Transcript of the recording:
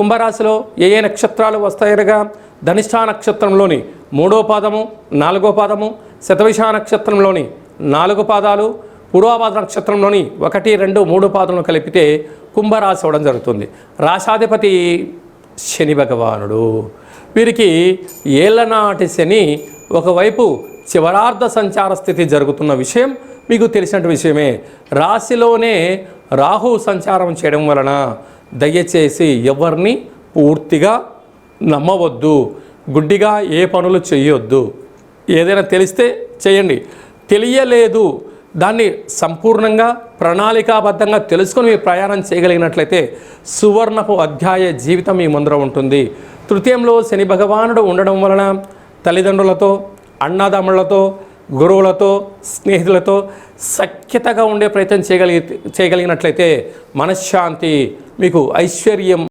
కుంభరాశిలో ఏ ఏ నక్షత్రాలు వస్తాయనగా ధనిష్ఠా నక్షత్రంలోని 3వ పాదము 4వ పాదము, శతభిష నక్షత్రంలోని 4 పాదాలు, పూర్వభాద్ర నక్షత్రంలోని 1, 2, 3 పాదములను కలిపితే కుంభరాశి అవ్వడం జరుగుతుంది. రాశాధిపతి శని భగవానుడు. వీరికి ఏళ్ళనాటి శని ఒకవైపు చివరార్ధ సంచార స్థితి జరుగుతున్న విషయం మీకు తెలిసిన విషయమే. రాశిలోనే రాహు సంచారం చేయడం వలన దయచేసి ఎవరిని పూర్తిగా నమ్మవద్దు, గుడ్డిగా ఏ పనులు చేయొద్దు. ఏదైనా తెలిస్తే చేయండి, తెలియలేదు దాన్ని సంపూర్ణంగా ప్రణాళికాబద్ధంగా తెలుసుకొని మీరు ప్రయాణం చేయగలిగినట్లయితే సువర్ణపు అధ్యాయ జీవితం మీ ముందర ఉంటుంది. తృతీయంలో శని భగవానుడు ఉండడం వలన తల్లిదండ్రులతో, అన్నదమ్ములతో, గురువులతో, స్నేహితులతో సఖ్యతగా ఉండే ప్రయత్నం చేయగలిగినట్లయితే మనశ్శాంతి, మీకు ఐశ్వర్యం